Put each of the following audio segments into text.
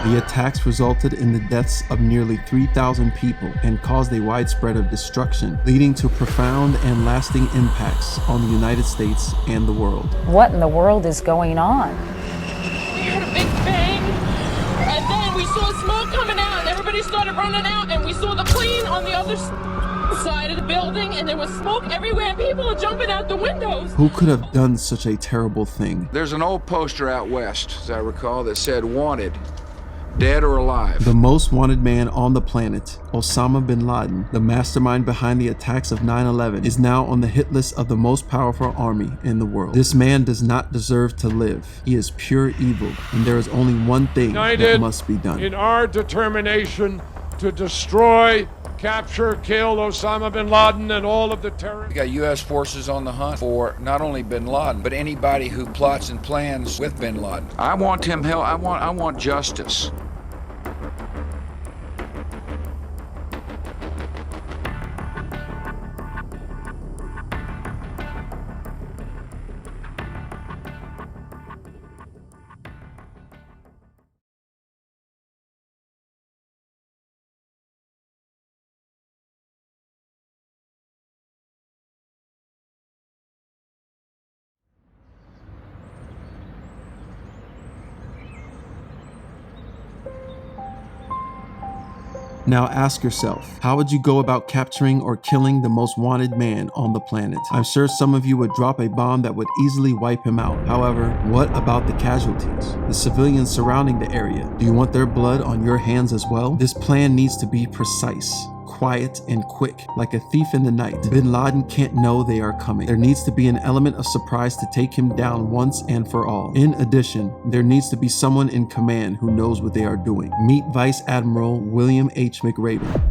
The attacks resulted in the deaths of nearly 3,000 people and caused a widespread of destruction, leading to profound and lasting impacts on the United States and the world. What in the world is going on? We heard a big bang, and then we saw smoke coming out, and everybody started running out, and we saw the plane on the other side of the building, and there was smoke everywhere, and people are jumping out the windows. Who could have done such a terrible thing? There's an old poster out west, as I recall, that said wanted, dead or alive. The most wanted man on the planet, Osama bin Laden, the mastermind behind the attacks of 9/11, is now on the hit list of the most powerful army in the world. This man does not deserve to live. He is pure evil, and there is only one thing that must be done. In our determination to destroy, capture, kill Osama bin Laden and all of the terrorists. We got U.S. forces on the hunt for not only bin Laden, but anybody who plots and plans with bin Laden. I want him held. I want justice. Now ask yourself, how would you go about capturing or killing the most wanted man on the planet? I'm sure some of you would drop a bomb that would easily wipe him out. However, what about the casualties? The civilians surrounding the area? Do you want their blood on your hands as well? This plan needs to be precise, quiet, and quick. Like a thief in the night, bin Laden can't know they are coming. There needs to be an element of surprise to take him down once and for all. In addition, there needs to be someone in command who knows what they are doing. Meet Vice Admiral William H. McRaven,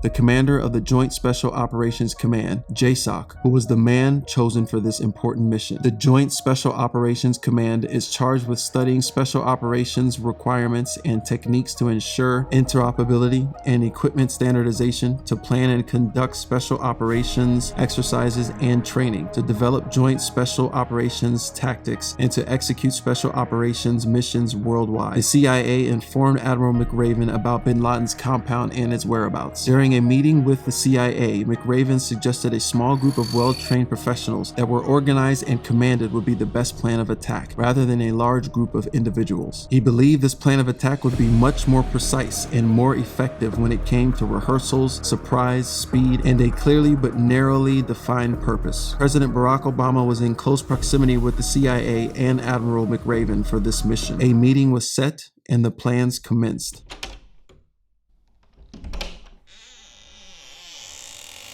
the commander of the Joint Special Operations Command, JSOC, who was the man chosen for this important mission. The Joint Special Operations Command is charged with studying special operations requirements and techniques to ensure interoperability and equipment standardization, to plan and conduct special operations exercises and training, to develop joint special operations tactics, and to execute special operations missions worldwide. The CIA informed Admiral McRaven about bin Laden's compound and its whereabouts. During a meeting with the CIA, McRaven suggested a small group of well-trained professionals that were organized and commanded would be the best plan of attack, rather than a large group of individuals. He believed this plan of attack would be much more precise and more effective when it came to rehearsals, surprise, speed, and a clearly but narrowly defined purpose. President Barack Obama was in close proximity with the CIA and Admiral McRaven for this mission. A meeting was set and the plans commenced.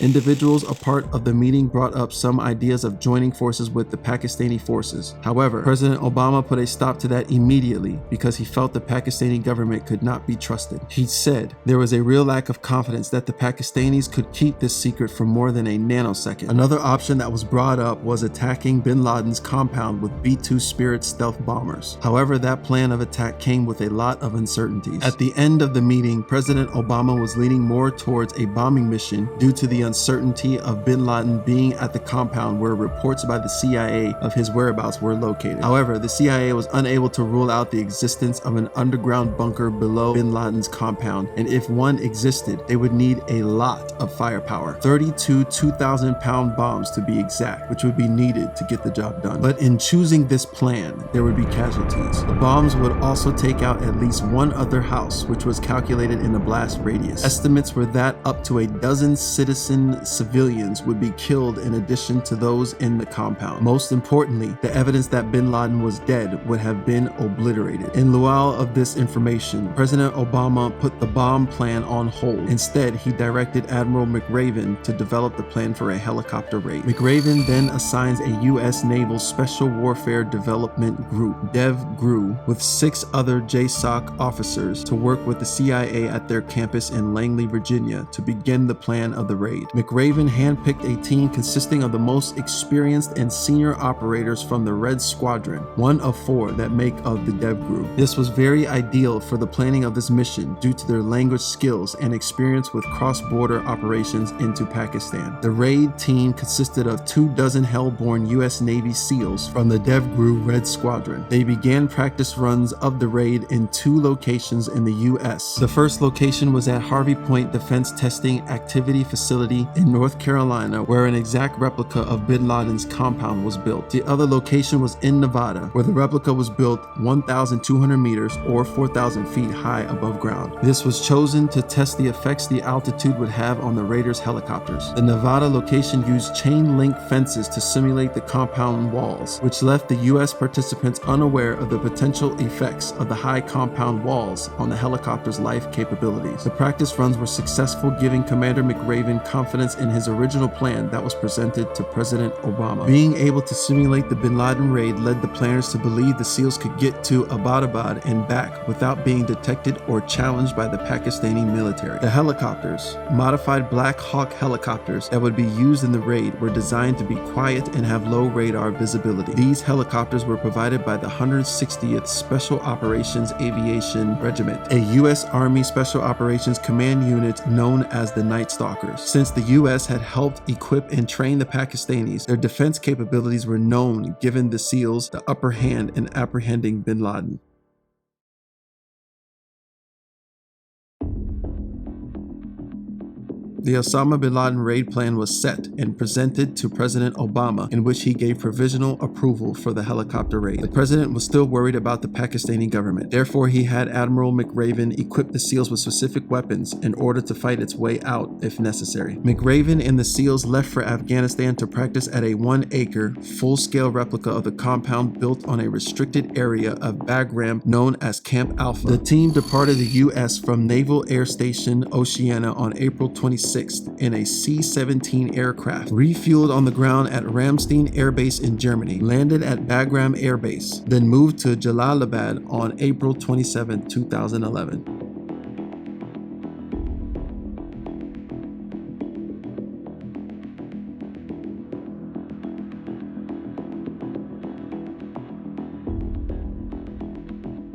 Individuals a part of the meeting brought up some ideas of joining forces with the Pakistani forces. However, President Obama put a stop to that immediately because he felt the Pakistani government could not be trusted. He said there was a real lack of confidence that the Pakistanis could keep this secret for more than a nanosecond. Another option that was brought up was attacking bin Laden's compound with B-2 Spirit stealth bombers. However, that plan of attack came with a lot of uncertainties. At the end of the meeting, President Obama was leaning more towards a bombing mission due to the uncertainty of bin Laden being at the compound where reports by the CIA of his whereabouts were located. However, the CIA was unable to rule out the existence of an underground bunker below bin Laden's compound, and if one existed, they would need a lot of firepower. 32 2,000-pound bombs to be exact, which would be needed to get the job done. But in choosing this plan, there would be casualties. The bombs would also take out at least one other house, which was calculated in a blast radius. Estimates were that up to a dozen civilians would be killed in addition to those in the compound. Most importantly, the evidence that bin Laden was dead would have been obliterated. In lieu of this information, President Obama put the bomb plan on hold. Instead, he directed Admiral McRaven to develop the plan for a helicopter raid. McRaven then assigns a U.S. Naval Special Warfare Development Group, DEV-GRU, with 6 other JSOC officers to work with the CIA at their campus in Langley, Virginia, to begin the plan of the raid. McRaven handpicked a team consisting of the most experienced and senior operators from the Red Squadron, one of 4 that make up the Dev Group. This was very ideal for the planning of this mission due to their language skills and experience with cross-border operations into Pakistan. The raid team consisted of 24 hell-born U.S. Navy SEALs from the Dev Group Red Squadron. They began practice runs of the raid in 2 locations in the U.S. The first location was at Harvey Point Defense Testing Activity Facility in North Carolina, where an exact replica of bin Laden's compound was built. The other location was in Nevada, where the replica was built 1,200 meters or 4,000 feet high above ground. This was chosen to test the effects the altitude would have on the raiders' helicopters. The Nevada location used chain link fences to simulate the compound walls, which left the U.S. participants unaware of the potential effects of the high compound walls on the helicopter's life capabilities. The practice runs were successful, giving Commander McRaven confidence in his original plan that was presented to President Obama. Being able to simulate the bin Laden raid led the planners to believe the SEALs could get to Abbottabad and back without being detected or challenged by the Pakistani military. The helicopters, modified Black Hawk helicopters that would be used in the raid, were designed to be quiet and have low radar visibility. These helicopters were provided by the 160th Special Operations Aviation Regiment, a U.S. Army Special Operations Command unit known as the Night Stalkers. Since the U.S. had helped equip and train the Pakistanis, their defense capabilities were known, giving the SEALs the upper hand in apprehending bin Laden. The Osama bin Laden raid plan was set and presented to President Obama, in which he gave provisional approval for the helicopter raid. The president was still worried about the Pakistani government. Therefore, he had Admiral McRaven equip the SEALs with specific weapons in order to fight its way out if necessary. McRaven and the SEALs left for Afghanistan to practice at a 1-acre, full-scale replica of the compound built on a restricted area of Bagram known as Camp Alpha. The team departed the U.S. from Naval Air Station Oceana on April 26th in a C-17 aircraft, refueled on the ground at Ramstein Air Base in Germany, landed at Bagram Air Base, then moved to Jalalabad on April 27, 2011.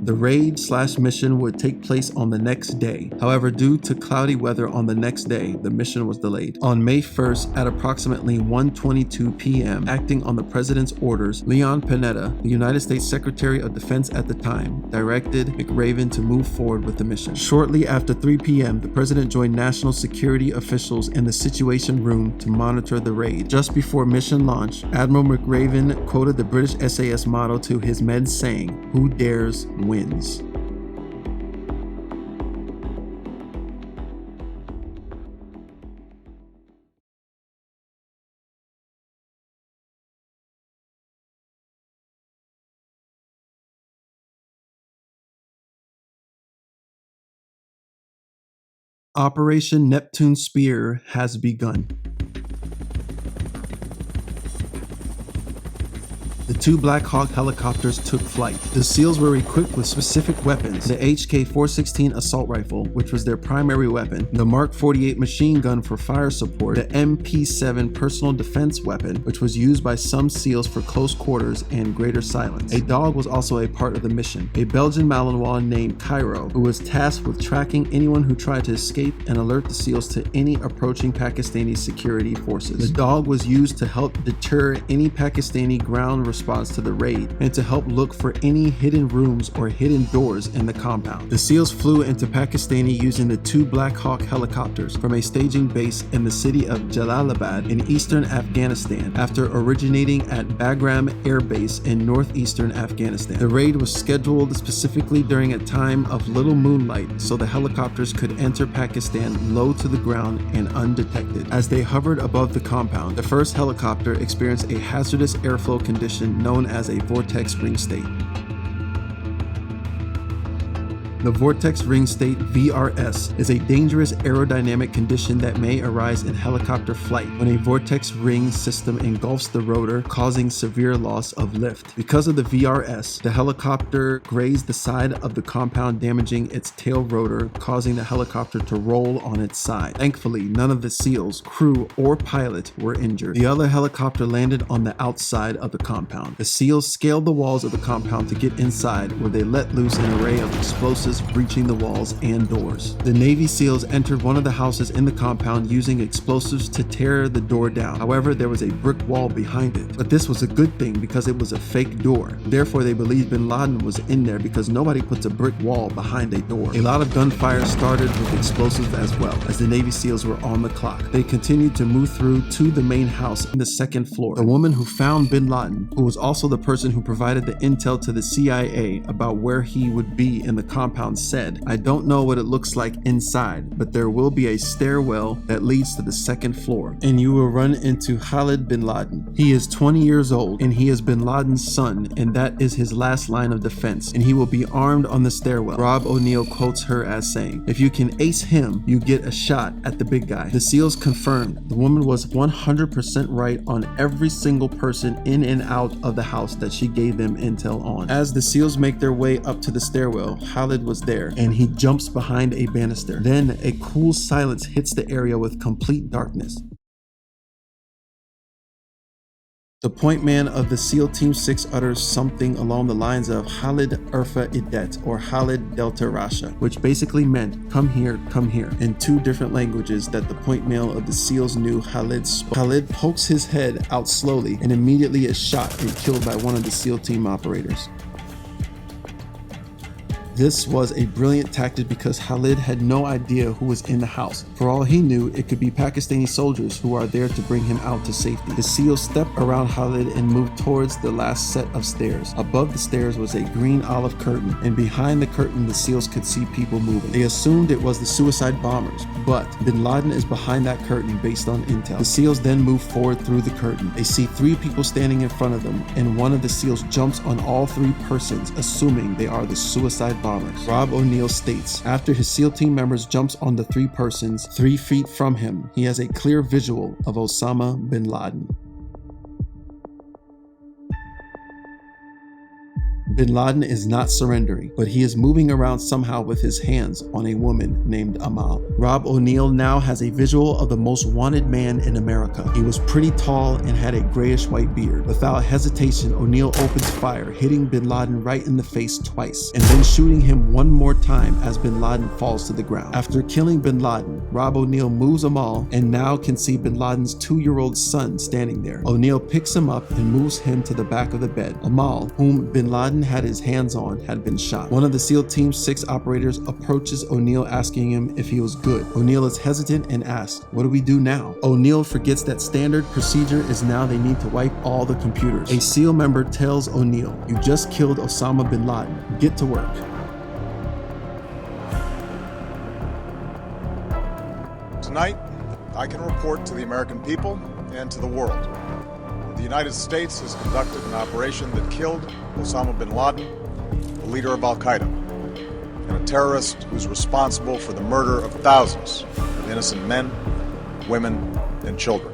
The raid/mission would take place on the next day. However, due to cloudy weather on the next day, the mission was delayed. On May 1st at approximately 1:22 p.m., acting on the president's orders, Leon Panetta, the United States Secretary of Defense at the time, directed McRaven to move forward with the mission. Shortly after 3 p.m., the president joined national security officials in the Situation Room to monitor the raid. Just before mission launch, Admiral McRaven quoted the British SAS motto to his men saying, "Who dares wins." Operation Neptune Spear has begun. The 2 Black Hawk helicopters took flight. The SEALs were equipped with specific weapons: the HK-416 assault rifle, which was their primary weapon, the Mark 48 machine gun for fire support, the MP7 personal defense weapon, which was used by some SEALs for close quarters and greater silence. A dog was also a part of the mission, a Belgian Malinois named Cairo, who was tasked with tracking anyone who tried to escape and alert the SEALs to any approaching Pakistani security forces. The dog was used to help deter any Pakistani ground response to the raid and to help look for any hidden rooms or hidden doors in the compound. The SEALs flew into Pakistani using the 2 Black Hawk helicopters from a staging base in the city of Jalalabad in eastern Afghanistan after originating at Bagram Air Base in northeastern Afghanistan. The raid was scheduled specifically during a time of little moonlight so the helicopters could enter Pakistan low to the ground and undetected. As they hovered above the compound, the first helicopter experienced a hazardous airflow condition known as a vortex ring state. The vortex ring state, VRS, is a dangerous aerodynamic condition that may arise in helicopter flight when a vortex ring system engulfs the rotor, causing severe loss of lift. Because of the VRS, the helicopter grazed the side of the compound, damaging its tail rotor, causing the helicopter to roll on its side. Thankfully, none of the SEALs, crew, or pilot were injured. The other helicopter landed on the outside of the compound. The SEALs scaled the walls of the compound to get inside, where they let loose an array of explosives breaching the walls and doors. The Navy SEALs entered one of the houses in the compound using explosives to tear the door down. However, there was a brick wall behind it. But this was a good thing because it was a fake door. Therefore, they believed bin Laden was in there because nobody puts a brick wall behind a door. A lot of gunfire started with explosives as well, as the Navy SEALs were on the clock. They continued to move through to the main house in the second floor. The woman who found bin Laden, who was also the person who provided the intel to the CIA about where he would be in the compound, said, "I don't know what it looks like inside, but there will be a stairwell that leads to the second floor, and you will run into Khalid bin Laden. He is 20 years old, and he is bin Laden's son, and that is his last line of defense, and he will be armed on the stairwell." Rob O'Neill quotes her as saying, "If you can ace him, you get a shot at the big guy." The SEALs confirmed the woman was 100% right on every single person in and out of the house that she gave them intel on. As the SEALs make their way up to the stairwell, Khalid was there, and he jumps behind a banister. Then a cool silence hits the area with complete darkness. The point man of the SEAL Team 6 utters something along the lines of Khalid Urfa Idet or Khalid Delta Rasha, which basically meant come here, in two different languages that the point male of the SEALs knew Khalid spoke. Khalid pokes his head out slowly and immediately is shot and killed by one of the SEAL team operators. This was a brilliant tactic because Khalid had no idea who was in the house. For all he knew, it could be Pakistani soldiers who are there to bring him out to safety. The SEALs stepped around Khalid and moved towards the last set of stairs. Above the stairs was a green olive curtain, and behind the curtain the SEALs could see people moving. They assumed it was the suicide bombers, but bin Laden is behind that curtain based on intel. The SEALs then move forward through the curtain. They see three people standing in front of them, and one of the SEALs jumps on all three persons, assuming they are the suicide bombers. Rob O'Neill states, after his SEAL team members jumps on the three persons 3 feet from him, he has a clear visual of Osama bin Laden. Bin Laden is not surrendering, but he is moving around somehow with his hands on a woman named Amal. Rob O'Neill now has a visual of the most wanted man in America. He was pretty tall and had a grayish white beard. Without hesitation, O'Neill opens fire, hitting bin Laden right in the face twice, and then shooting him one more time as bin Laden falls to the ground. After killing bin Laden, Rob O'Neill moves Amal and now can see bin Laden's 2-year-old son standing there. O'Neill picks him up and moves him to the back of the bed. Amal, whom bin Laden had his hands on, had been shot. One of the SEAL Team 6 operators approaches O'Neill asking him if he was good. O'Neill is hesitant and asks, "What do we do now?" O'Neill forgets that standard procedure is now they need to wipe all the computers. A SEAL member tells O'Neill, "You just killed Osama bin Laden. Get to work." Tonight, I can report to the American people and to the world. The United States has conducted an operation that killed Osama bin Laden, the leader of Al-Qaeda, and a terrorist who's responsible for the murder of thousands of innocent men, women, and children.